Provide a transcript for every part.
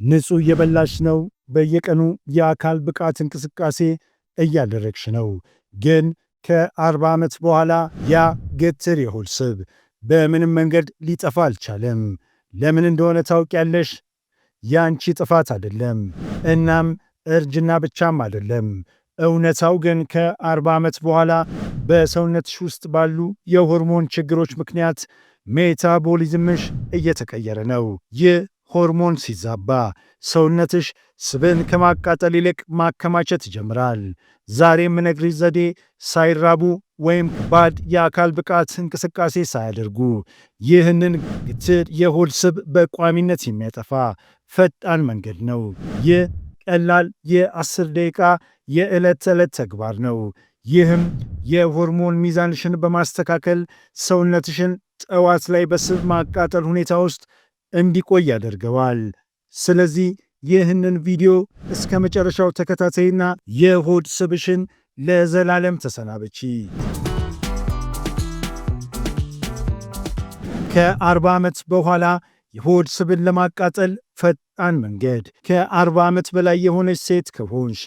ንጹህ እየበላሽ ነው። በየቀኑ የአካል ብቃት እንቅስቃሴ እያደረግሽ ነው። ግን ከ40 ዓመት በኋላ ያ ገትር የሆድ ስብ በምንም መንገድ ሊጠፋ አልቻለም። ለምን እንደሆነ ታውቂያለሽ? ያንቺ ጥፋት አይደለም። እናም እርጅና ብቻም አይደለም። እውነታው ግን ከ40 ዓመት በኋላ በሰውነትሽ ውስጥ ባሉ የሆርሞን ችግሮች ምክንያት ሜታቦሊዝምሽ እየተቀየረ ነው። ይህ ሆርሞን ሲዛባ ሰውነትሽ ስብን ከማቃጠል ይልቅ ማከማቸት ይጀምራል። ዛሬ የምነግርሽ ዘዴ ሳይራቡ ወይም ከባድ የአካል ብቃት እንቅስቃሴ ሳያደርጉ ይህንን ግትር የሆድ ስብ በቋሚነት የሚያጠፋ ፈጣን መንገድ ነው። ይህ ቀላል የ10 ደቂቃ የዕለት ተዕለት ተግባር ነው። ይህም የሆርሞን ሚዛንሽን በማስተካከል ሰውነትሽን ጠዋት ላይ በስብ ማቃጠል ሁኔታ ውስጥ እንዲቆይ ያደርገዋል። ስለዚህ ይህንን ቪዲዮ እስከ መጨረሻው ተከታተይና የሆድ ስብሽን ለዘላለም ተሰናበቺ። ከ40 ዓመት በኋላ የሆድ ስብን ለማቃጠል ፈጣን መንገድ። ከ40 ዓመት በላይ የሆነች ሴት ከሆንሽ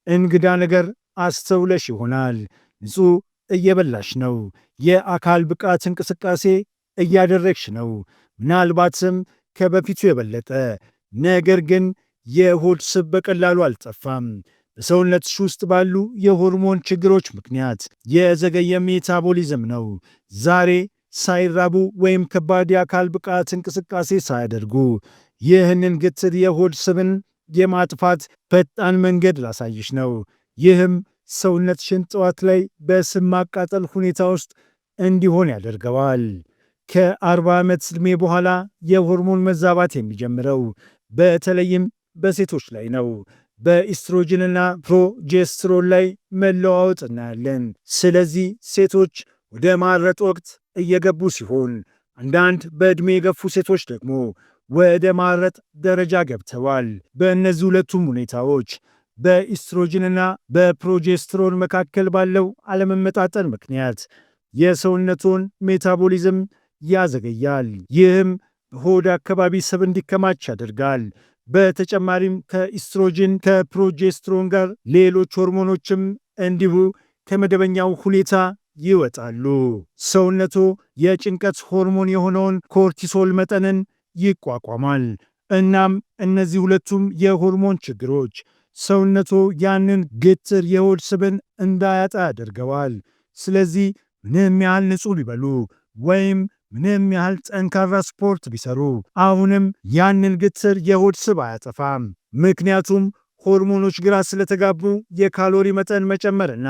እንግዳ ነገር አስተውለሽ ይሆናል። ንጹህ እየበላሽ ነው። የአካል ብቃት እንቅስቃሴ እያደረግሽ ነው። ምናልባትም ከበፊቱ የበለጠ። ነገር ግን የሆድ ስብ በቀላሉ አልጠፋም። በሰውነትሽ ውስጥ ባሉ የሆርሞን ችግሮች ምክንያት የዘገየ ሜታቦሊዝም ነው። ዛሬ ሳይራቡ ወይም ከባድ የአካል ብቃት እንቅስቃሴ ሳያደርጉ ይህንን ግትር የሆድ ስብን የማጥፋት ፈጣን መንገድ ላሳይሽ ነው። ይህም ሰውነትሽን ጠዋት ላይ በስብ ማቃጠል ሁኔታ ውስጥ እንዲሆን ያደርገዋል። ከ40 ዓመት ዕድሜ በኋላ የሆርሞን መዛባት የሚጀምረው በተለይም በሴቶች ላይ ነው። በኢስትሮጅንና ፕሮጀስትሮን ላይ መለዋወጥ እናያለን። ስለዚህ ሴቶች ወደ ማረጥ ወቅት እየገቡ ሲሆን፣ አንዳንድ በዕድሜ የገፉ ሴቶች ደግሞ ወደ ማረጥ ደረጃ ገብተዋል። በእነዚህ ሁለቱም ሁኔታዎች በኢስትሮጅንና በፕሮጀስትሮን መካከል ባለው አለመመጣጠን ምክንያት የሰውነቱን ሜታቦሊዝም ያዘገያል። ይህም በሆድ አካባቢ ስብ እንዲከማች ያደርጋል። በተጨማሪም ከኢስትሮጅን ከፕሮጀስትሮን ጋር ሌሎች ሆርሞኖችም እንዲሁ ከመደበኛው ሁኔታ ይወጣሉ። ሰውነቱ የጭንቀት ሆርሞን የሆነውን ኮርቲሶል መጠንን ይቋቋማል። እናም እነዚህ ሁለቱም የሆርሞን ችግሮች ሰውነቱ ያንን ግትር የሆድ ስብን እንዳያጣ ያደርገዋል። ስለዚህ ምንም ያህል ንጹህ ቢበሉ ወይም ምንም ያህል ጠንካራ ስፖርት ቢሰሩ አሁንም ያንን ግትር የሆድ ስብ አያጠፋም። ምክንያቱም ሆርሞኖች ግራ ስለተጋቡ የካሎሪ መጠን መጨመርና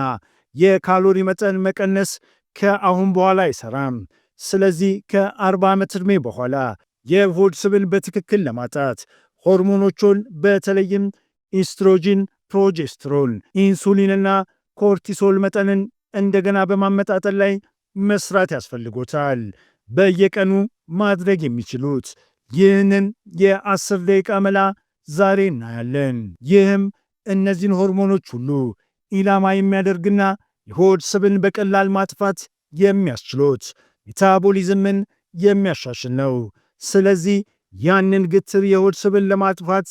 የካሎሪ መጠን መቀነስ ከአሁን በኋላ አይሰራም። ስለዚህ ከ40 ዓመት ዕድሜ በኋላ የሆድ ስብን በትክክል ለማጣት ሆርሞኖቹን በተለይም ኢስትሮጂን፣ ፕሮጀስትሮን፣ ኢንሱሊንና ኮርቲሶል መጠንን እንደገና በማመጣጠን ላይ መስራት ያስፈልጎታል። በየቀኑ ማድረግ የሚችሉት ይህንን የ10 ደቂቃ መላ ዛሬ እናያለን። ይህም እነዚህን ሆርሞኖች ሁሉ ኢላማ የሚያደርግና የሆድ ስብን በቀላል ማጥፋት የሚያስችሉት ሜታቦሊዝምን የሚያሻሽል ነው። ስለዚህ ያንን ግትር የሆድ ስብን ለማጥፋት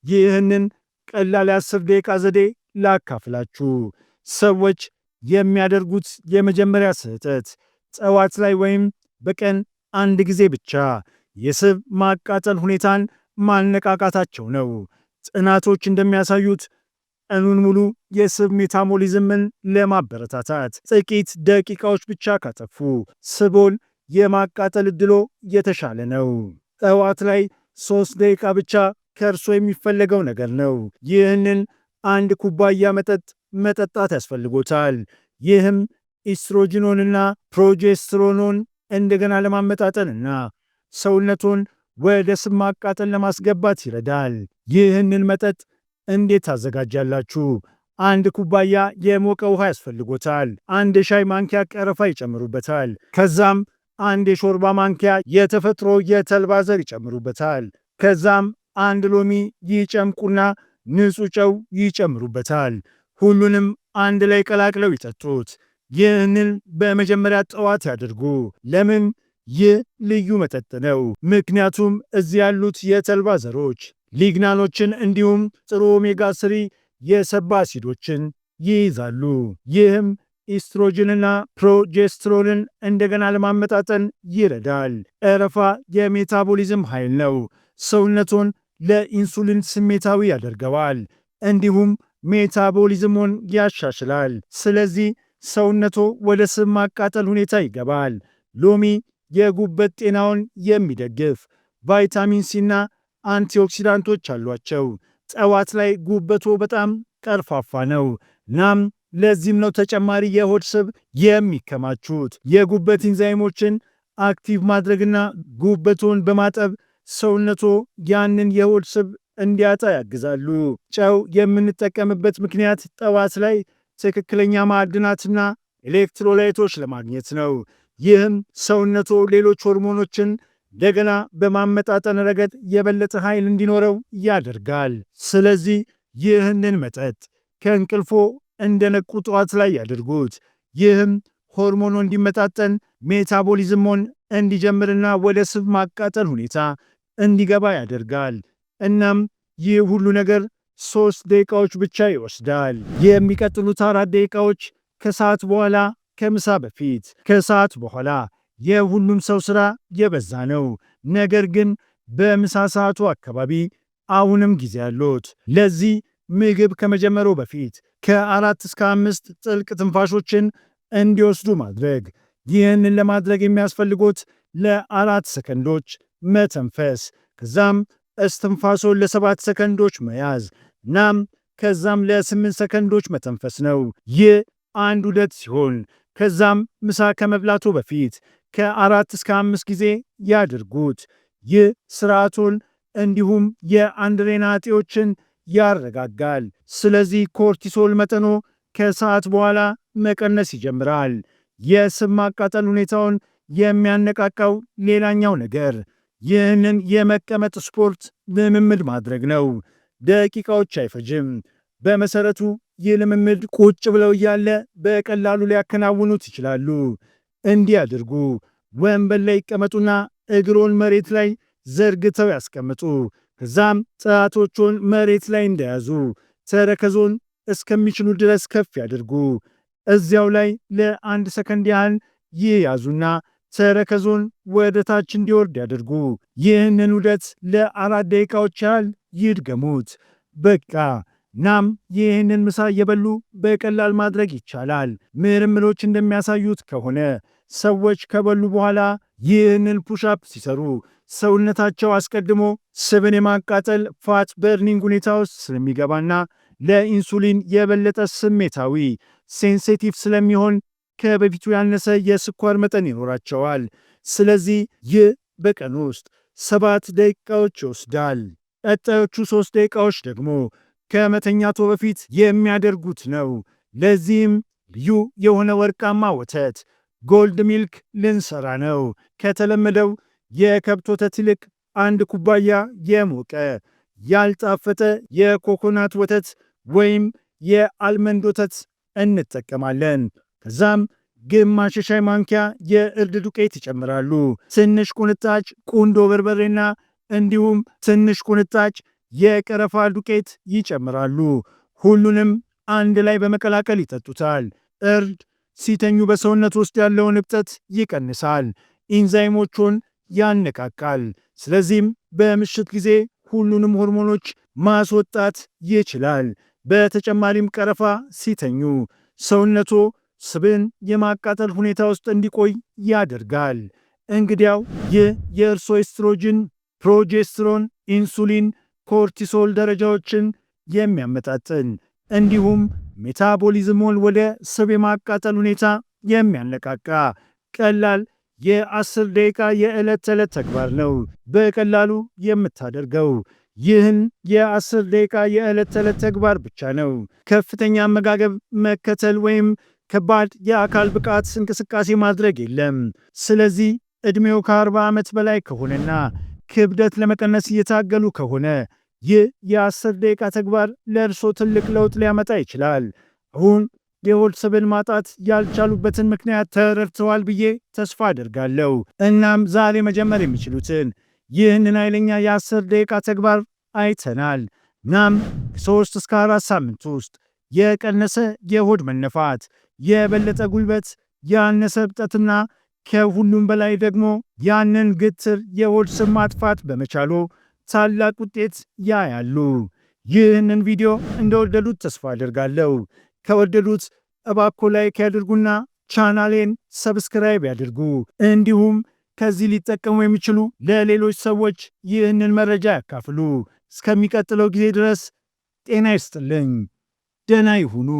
ይህንን ቀላል የ10 ደቂቃ ዘዴ ላካፍላችሁ። ሰዎች የሚያደርጉት የመጀመሪያ ስህተት ጠዋት ላይ ወይም በቀን አንድ ጊዜ ብቻ የስብ ማቃጠል ሁኔታን ማነቃቃታቸው ነው። ጥናቶች እንደሚያሳዩት ቀኑን ሙሉ የስብ ሜታቦሊዝምን ለማበረታታት ጥቂት ደቂቃዎች ብቻ ካጠፉ ስቦን የማቃጠል ዕድሎ የተሻለ ነው። ጠዋት ላይ 3 ደቂቃ ብቻ ከእርሶ የሚፈለገው ነገር ነው። ይህንን 1 ኩባያ መጠጣት ያስፈልጎታል። ይህም ኢስትሮጂኖንና ፕሮጀስትሮኖን እንደገና ለማመጣጠንና ሰውነቱን ወደ ስብ ማቃጠል ለማስገባት ይረዳል። ይህንን መጠጥ እንዴት ታዘጋጃላችሁ? 1 ኩባያ የሞቀ ውሃ ያስፈልጎታል። 1 የሻይ ማንኪያ ቀረፋ ይጨምሩበታል። ከዛም 1 የሾርባ ማንኪያ የተፈጥሮ የተልባ ዘር ይጨምሩበታል። ከዛም 1 ሎሚ ይጨምቁና ንጹህ ጨው ይጨምሩበታል። ሁሉንም አንድ ላይ ቀላቅለው ይጠጡት። ይህንን በመጀመሪያ ጠዋት ያድርጉ። ለምን? ይህ ልዩ መጠጥ ነው። ምክንያቱም እዚህ ያሉት የተልባ ዘሮች ሊግናኖችን እንዲሁም ጥሩ ኦሜጋ 3 የሰባ አሲዶችን ይይዛሉ። ይህም ኢስትሮጅንና ፕሮጀስትሮንን እንደገና ለማመጣጠን ይረዳል። ቀረፋ የሜታቦሊዝም ኃይል ነው። ሰውነቶን ለኢንሱሊን ስሜታዊ ያደርገዋል፣ እንዲሁም ሜታቦሊዝሙን ያሻሽላል። ስለዚህ ሰውነቶ ወደ ስብ ማቃጠል ሁኔታ ይገባል። ሎሚ የጉበት ጤናውን የሚደግፍ ቫይታሚን ሲና አንቲኦክሲዳንቶች አሏቸው። ጠዋት ላይ ጉበቶ በጣም ቀርፋፋ ነው። ናም ለዚህም ነው ተጨማሪ የሆድ ስብ የሚከማቹት። የጉበት ኢንዛይሞችን አክቲቭ ማድረግና ጉበቶን በማጠብ ሰውነቶ ያንን የሆድ ስብ እንዲያጣ ያግዛሉ። ጨው የምንጠቀምበት ምክንያት ጠዋት ላይ ትክክለኛ ማዕድናትና ኤሌክትሮላይቶች ለማግኘት ነው። ይህም ሰውነቶ ሌሎች ሆርሞኖችን እንደገና በማመጣጠን ረገድ የበለጠ ኃይል እንዲኖረው ያደርጋል። ስለዚህ ይህንን መጠጥ ከእንቅልፎ እንደነቁ ጠዋት ላይ ያድርጉት። ይህም ሆርሞኑ እንዲመጣጠን ሜታቦሊዝሞን እንዲጀምርና ወደ ስብ ማቃጠል ሁኔታ እንዲገባ ያደርጋል። እናም ይህ ሁሉ ነገር 3 ደቂቃዎች ብቻ ይወስዳል። የሚቀጥሉት 4 ደቂቃዎች ከሰዓት በኋላ፣ ከምሳ በፊት፣ ከሰዓት በኋላ የሁሉም ሰው ሥራ የበዛ ነው። ነገር ግን በምሳ ሰዓቱ አካባቢ አሁንም ጊዜ አሎት። ለዚህ ምግብ ከመጀመሩ በፊት ከ4 እስከ 5 ጥልቅ ትንፋሾችን እንዲወስዱ ማድረግ። ይህንን ለማድረግ የሚያስፈልጎት ለ4 ሰከንዶች መተንፈስ፣ ከዛም እስትንፋሶን ለ7 ሰከንዶች መያዝ እናም ከዛም ለ8 ሰከንዶች መተንፈስ ነው። ይህ አንድ ዑደት ሲሆን ከዛም ምሳ ከመብላቱ በፊት ከ4 እስከ 5 ጊዜ ያድርጉት። ይህ ስርዓቱን እንዲሁም የአንድሬና እጢዎችን ያረጋጋል። ስለዚህ ኮርቲሶል መጠኖ ከሰዓት በኋላ መቀነስ ይጀምራል። የስብ ማቃጠል ሁኔታውን የሚያነቃቃው ሌላኛው ነገር ይህንን የመቀመጥ ስፖርት ልምምድ ማድረግ ነው። ደቂቃዎች አይፈጅም። በመሰረቱ ይህ ልምምድ ቁጭ ብለው እያለ በቀላሉ ሊያከናውኑት ይችላሉ። እንዲህ አድርጉ። ወንበር ላይ ይቀመጡና እግሮን መሬት ላይ ዘርግተው ያስቀምጡ። ከዛም ጣቶቹን መሬት ላይ እንደያዙ ተረከዞን እስከሚችሉ ድረስ ከፍ ያድርጉ። እዚያው ላይ ለ1 ሰከንድ ያህል ይያዙና ተረከዞን ወደ ታች እንዲወርድ ያድርጉ። ይህንን ዑደት ለ4 ደቂቃዎች ያህል ይድገሙት። በቃ ናም ይህንን ምሳ እየበሉ በቀላል ማድረግ ይቻላል። ምርምሮች እንደሚያሳዩት ከሆነ ሰዎች ከበሉ በኋላ ይህንን ፑሽአፕ ሲሰሩ ሰውነታቸው አስቀድሞ ስብን የማቃጠል ፋት በርኒንግ ሁኔታ ውስጥ ስለሚገባና ለኢንሱሊን የበለጠ ስሜታዊ ሴንሲቲቭ ስለሚሆን ከበፊቱ ያነሰ የስኳር መጠን ይኖራቸዋል። ስለዚህ ይህ በቀን ውስጥ 7 ደቂቃዎች ይወስዳል። ቀጣዮቹ 3 ደቂቃዎች ደግሞ ከመተኛቶ በፊት የሚያደርጉት ነው። ለዚህም ልዩ የሆነ ወርቃማ ወተት ጎልድ ሚልክ ልንሰራ ነው። ከተለመደው የከብት ወተት ይልቅ 1 ኩባያ የሞቀ ያልጣፈጠ የኮኮናት ወተት ወይም የአልመንድ ወተት እንጠቀማለን። ከዛም ግማሽ የሻይ ማንኪያ የእርድ ዱቄት ይጨምራሉ። ትንሽ ቁንጣጭ ቁንዶ በርበሬና እንዲሁም ትንሽ ቁንጣጭ የቀረፋ ዱቄት ይጨምራሉ። ሁሉንም አንድ ላይ በመቀላቀል ይጠጡታል። እርድ ሲተኙ በሰውነት ውስጥ ያለውን እብጠት ይቀንሳል፣ ኢንዛይሞቹን ያነቃቃል። ስለዚህም በምሽት ጊዜ ሁሉንም ሆርሞኖች ማስወጣት ይችላል። በተጨማሪም ቀረፋ ሲተኙ ሰውነቶ ስብን የማቃጠል ሁኔታ ውስጥ እንዲቆይ ያደርጋል። እንግዲያው ይህ የእርሶ ኤስትሮጅን፣ ፕሮጀስትሮን፣ ኢንሱሊን፣ ኮርቲሶል ደረጃዎችን የሚያመጣጥን እንዲሁም ሜታቦሊዝሞን ወደ ስብ የማቃጠል ሁኔታ የሚያነቃቃ ቀላል የ10 ደቂቃ የዕለት ተዕለት ተግባር ነው። በቀላሉ የምታደርገው ይህን የ10 ደቂቃ የዕለት ተዕለት ተግባር ብቻ ነው። ከፍተኛ አመጋገብ መከተል ወይም ከባድ የአካል ብቃት እንቅስቃሴ ማድረግ የለም። ስለዚህ ዕድሜው ከ40 ዓመት በላይ ከሆነና ክብደት ለመቀነስ እየታገሉ ከሆነ ይህ የ10 ደቂቃ ተግባር ለእርሶ ትልቅ ለውጥ ሊያመጣ ይችላል። አሁን የሆድ ስብን ማጣት ያልቻሉበትን ምክንያት ተረድተዋል ብዬ ተስፋ አደርጋለሁ። እናም ዛሬ መጀመር የሚችሉትን ይህንን ኃይለኛ የ10 ደቂቃ ተግባር አይተናል። እናም ከ3 እስከ 4 ሳምንት ውስጥ የቀነሰ የሆድ መነፋት፣ የበለጠ ጉልበት፣ ያነሰ እብጠትና ከሁሉም በላይ ደግሞ ያንን ግትር የሆድ ስብ ማጥፋት በመቻሉ ታላቅ ውጤት ያያሉ። ይህንን ቪዲዮ እንደወደዱት ተስፋ አድርጋለሁ። ከወደዱት እባክዎ ላይክ ያድርጉና ቻናሌን ሰብስክራይብ ያድርጉ። እንዲሁም ከዚህ ሊጠቀሙ የሚችሉ ለሌሎች ሰዎች ይህንን መረጃ ያካፍሉ። እስከሚቀጥለው ጊዜ ድረስ ጤና ይስጥልኝ። ደህና ይሁኑ።